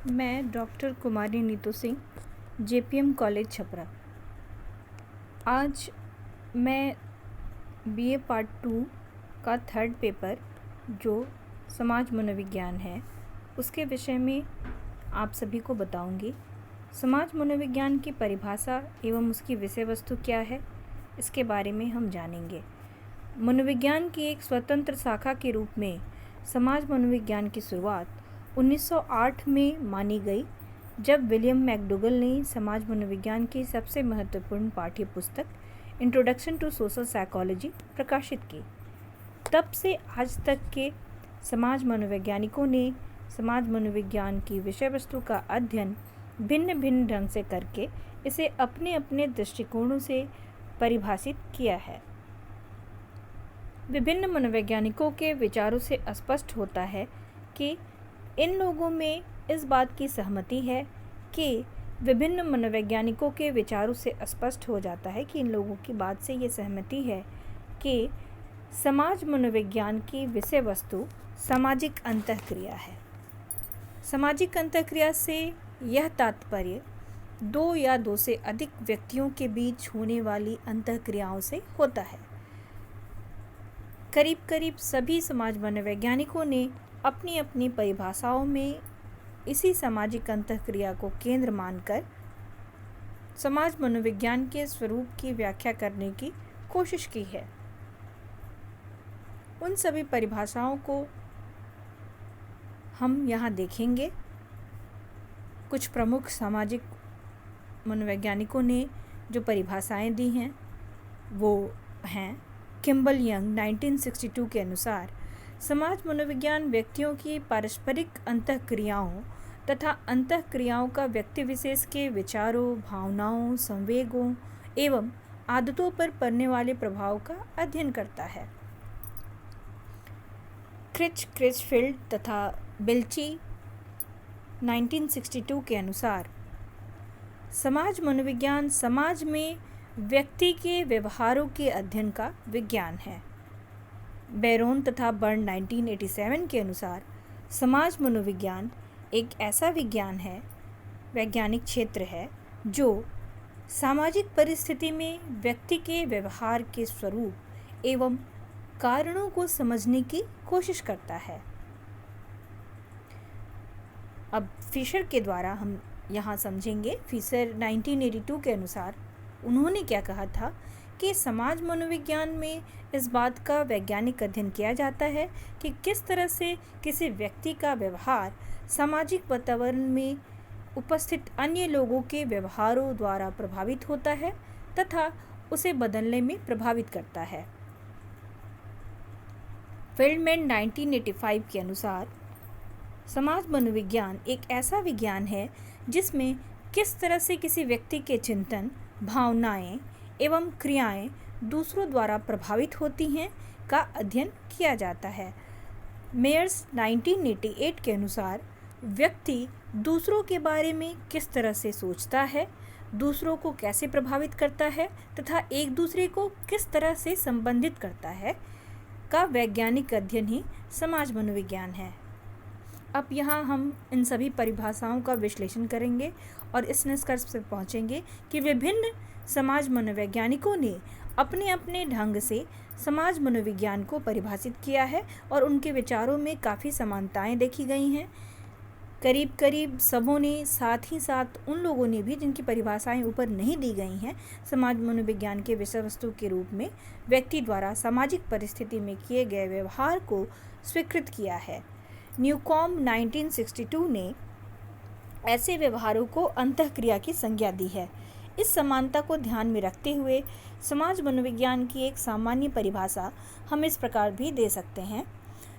मैं डॉक्टर कुमारी Neetu Singh, JPM college Chhapra. आज मैं बीए पार्ट 2 का थर्ड पेपर जो समाज मनोविज्ञान है उसके विषय में आप सभी को बताऊंगी। समाज मनोविज्ञान की परिभाषा एवं उसकी विषय वस्तु क्या है, इसके बारे में हम जानेंगे। मनोविज्ञान की एक स्वतंत्र शाखा के रूप में समाज मनोविज्ञान की शुरुआत 1908 में मानी गई, जब विलियम मैकडूगल ने समाज मनोविज्ञान की सबसे महत्वपूर्ण पाठ्य पुस्तक इंट्रोडक्शन टू सोशल साइकोलॉजी प्रकाशित की। तब से आज तक के समाज मनोवैज्ञानिकों ने समाज मनोविज्ञान की विषय वस्तु का अध्ययन भिन्न भिन्न ढंग से करके इसे अपने अपने दृष्टिकोणों से परिभाषित किया है। विभिन्न मनोवैज्ञानिकों के विचारों से स्पष्ट होता है कि इन लोगों में इस बात की सहमति है कि विभिन्न मनोवैज्ञानिकों के विचारों से स्पष्ट हो जाता है कि इन लोगों की बात से ये सहमति है कि समाज मनोविज्ञान की विषय वस्तु सामाजिक अंतःक्रिया है। सामाजिक अंतःक्रिया से यह तात्पर्य दो या दो से अधिक व्यक्तियों के बीच होने वाली अंतःक्रियाओं से होता है। करीब करीब सभी समाज मनोवैज्ञानिकों ने अपनी अपनी परिभाषाओं में इसी सामाजिक अंतःक्रिया को केंद्र मानकर समाज मनोविज्ञान के स्वरूप की व्याख्या करने की कोशिश की है। उन सभी परिभाषाओं को हम यहाँ देखेंगे। कुछ प्रमुख सामाजिक मनोवैज्ञानिकों ने जो परिभाषाएं दी हैं वो हैं किम्बल यंग 1962 के अनुसार समाज मनोविज्ञान व्यक्तियों की पारस्परिक अंतःक्रियाओं तथा अंतःक्रियाओं का व्यक्ति विशेष के विचारों, भावनाओं, संवेगों एवं आदतों पर पड़ने वाले प्रभाव का अध्ययन करता है। क्रिचफील्ड तथा बिल्ची 1962 के अनुसार समाज मनोविज्ञान समाज में व्यक्ति के व्यवहारों के अध्ययन का विज्ञान है। बैरोन तथा बर्न 1987 के अनुसार समाज मनोविज्ञान एक ऐसा विज्ञान है, वैज्ञानिक क्षेत्र है जो सामाजिक परिस्थिति में व्यक्ति के व्यवहार के स्वरूप एवं कारणों को समझने की कोशिश करता है। अब फिशर के द्वारा हम यहाँ समझेंगे। फिशर 1982 के अनुसार उन्होंने क्या कहा था कि समाज मनोविज्ञान में इस बात का वैज्ञानिक अध्ययन किया जाता है कि किस तरह से किसी व्यक्ति का व्यवहार सामाजिक वातावरण में उपस्थित अन्य लोगों के व्यवहारों द्वारा प्रभावित होता है तथा उसे बदलने में प्रभावित करता है। फील्डमैन 1985 के अनुसार समाज मनोविज्ञान एक ऐसा विज्ञान है जिसमें किस तरह से किसी व्यक्ति के चिंतन, भावनाएं एवं क्रियाएं दूसरों द्वारा प्रभावित होती हैं का अध्ययन किया जाता है। मेयर्स 1988 के अनुसार व्यक्ति दूसरों के बारे में किस तरह से सोचता है, दूसरों को कैसे प्रभावित करता है तथा एक दूसरे को किस तरह से संबंधित करता है का वैज्ञानिक अध्ययन ही समाज मनोविज्ञान है। अब यहाँ हम इन सभी परिभाषाओं का विश्लेषण करेंगे और इस निष्कर्ष पर पहुँचेंगे कि विभिन्न समाज मनोवैज्ञानिकों ने अपने अपने ढंग से समाज मनोविज्ञान को परिभाषित किया है और उनके विचारों में काफ़ी समानताएं देखी गई हैं। करीब करीब सबों ने, साथ ही साथ उन लोगों ने भी जिनकी परिभाषाएं ऊपर नहीं दी गई हैं, समाज मनोविज्ञान के विषय वस्तु के रूप में व्यक्ति द्वारा सामाजिक परिस्थिति में किए गए व्यवहार को स्वीकृत किया है। न्यूकॉम्ब 1962 ने ऐसे व्यवहारों को अंतःक्रिया की संज्ञा दी है। इस समानता को ध्यान में रखते हुए समाज मनोविज्ञान की एक सामान्य परिभाषा हम इस प्रकार भी दे सकते हैं।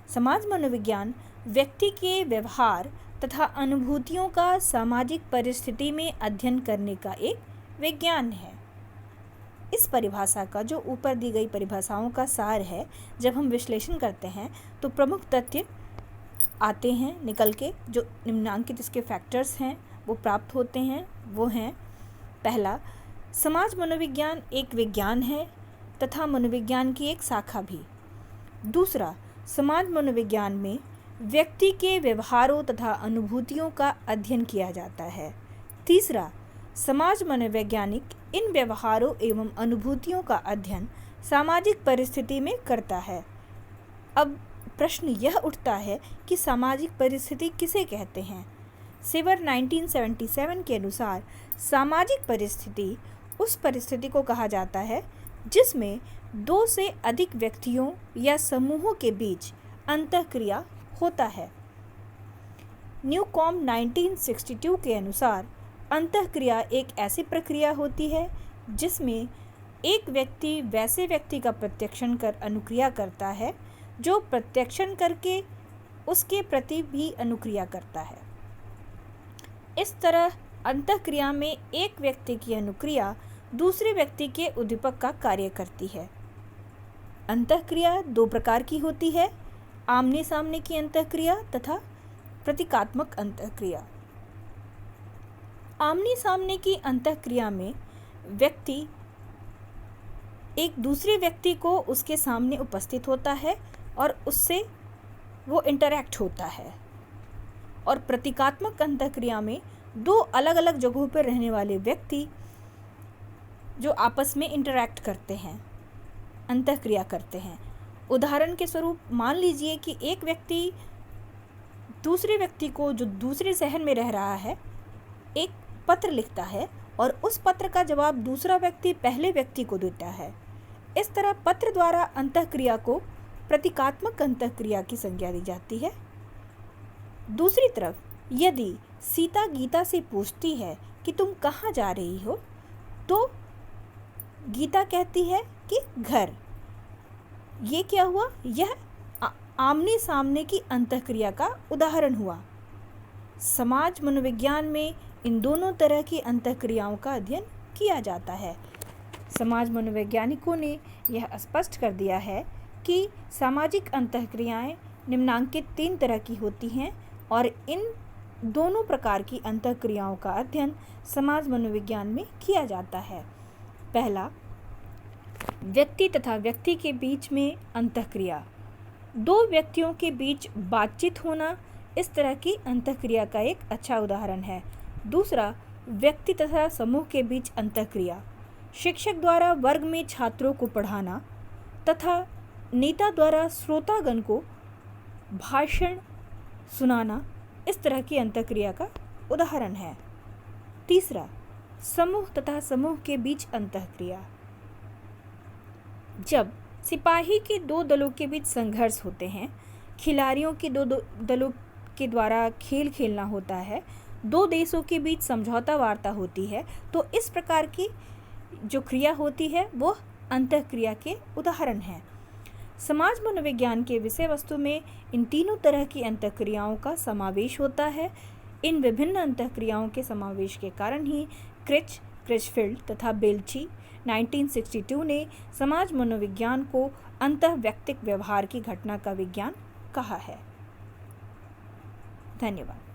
समाज मनोविज्ञान व्यक्ति के व्यवहार तथा अनुभूतियों का सामाजिक परिस्थिति में अध्ययन करने का एक विज्ञान है। इस परिभाषा का जो ऊपर दी गई परिभाषाओं का सार है, जब हम विश्लेषण करते हैं तो प्रमुख तथ्य आते हैं निकल के, जो निम्नांकित इसके फैक्टर्स हैं वो प्राप्त होते हैं। वो हैं, पहला, समाज मनोविज्ञान एक विज्ञान है तथा मनोविज्ञान की एक शाखा भी। दूसरा, समाज मनोविज्ञान में व्यक्ति के व्यवहारों तथा अनुभूतियों का अध्ययन किया जाता है। तीसरा, समाज मनोवैज्ञानिक इन व्यवहारों एवं अनुभूतियों का अध्ययन सामाजिक परिस्थिति में करता है। अब प्रश्न यह उठता है कि सामाजिक परिस्थिति किसे कहते हैं। सेवर 1977 के अनुसार सामाजिक परिस्थिति उस परिस्थिति को कहा जाता है जिसमें दो से अधिक व्यक्तियों या समूहों के बीच अंतःक्रिया होता है। न्यूकॉम 1962 के अनुसार अंतःक्रिया एक ऐसी प्रक्रिया होती है जिसमें एक व्यक्ति वैसे व्यक्ति का प्रत्यक्षण कर अनुक्रिया करता है जो प्रत्यक्षण करके उसके प्रति भी अनुक्रिया करता है। इस तरह अंतःक्रिया में एक व्यक्ति की अनुक्रिया दूसरे व्यक्ति के उद्दीपक का कार्य करती है। अंतःक्रिया दो प्रकार की होती है, आमने सामने की अंतःक्रिया तथा प्रतीकात्मक अंतःक्रिया। आमने सामने की अंतःक्रिया में व्यक्ति एक दूसरे व्यक्ति को उसके सामने उपस्थित होता है और उससे वो इंटरैक्ट होता है। और प्रतीकात्मक अंतःक्रिया में दो अलग अलग जगहों पर रहने वाले व्यक्ति जो आपस में इंटरैक्ट करते हैं, अंतःक्रिया करते हैं। उदाहरण के स्वरूप मान लीजिए कि एक व्यक्ति दूसरे व्यक्ति को जो दूसरे शहर में रह रहा है एक पत्र लिखता है और उस पत्र का जवाब दूसरा व्यक्ति पहले व्यक्ति को देता है। इस तरह पत्र द्वारा अंतःक्रिया को प्रतीकात्मक अंतःक्रिया की संज्ञा दी जाती है। दूसरी तरफ यदि सीता गीता से पूछती है कि तुम कहाँ जा रही हो, तो गीता कहती है कि घर। ये क्या हुआ? यह आमने सामने की अंतःक्रिया का उदाहरण हुआ। समाज मनोविज्ञान में इन दोनों तरह की अंतःक्रियाओं का अध्ययन किया जाता है। समाज मनोवैज्ञानिकों ने यह स्पष्ट कर दिया है कि सामाजिक अंतःक्रियाएं निम्नांकित 3 तरह की होती हैं और इन दोनों प्रकार की अंतःक्रियाओं का अध्ययन समाज मनोविज्ञान में किया जाता है। पहला, व्यक्ति तथा व्यक्ति के बीच में अंतःक्रिया। दो व्यक्तियों के बीच बातचीत होना इस तरह की अंतःक्रिया का एक अच्छा उदाहरण है। दूसरा, व्यक्ति तथा समूह के बीच अंतःक्रिया। शिक्षक द्वारा वर्ग में छात्रों को पढ़ाना तथा नेता द्वारा श्रोतागण को भाषण सुनाना इस तरह की अंतःक्रिया का उदाहरण है। तीसरा, समूह तथा समूह के बीच अंतःक्रिया। जब सिपाही के दो दलों के बीच संघर्ष होते हैं, खिलाड़ियों के दो दलों के द्वारा खेल खेलना होता है, दो देशों के बीच समझौता वार्ता होती है, तो इस प्रकार की जो क्रिया होती है वो अंतःक्रिया के उदाहरण हैं। समाज मनोविज्ञान के विषय वस्तु में इन तीनों तरह की अंतःक्रियाओं का समावेश होता है। इन विभिन्न अंतःक्रियाओं के समावेश के कारण ही क्रिचफील्ड तथा बेल्ची 1962 ने समाज मनोविज्ञान को अंतःवैयक्तिक व्यवहार की घटना का विज्ञान कहा है। धन्यवाद।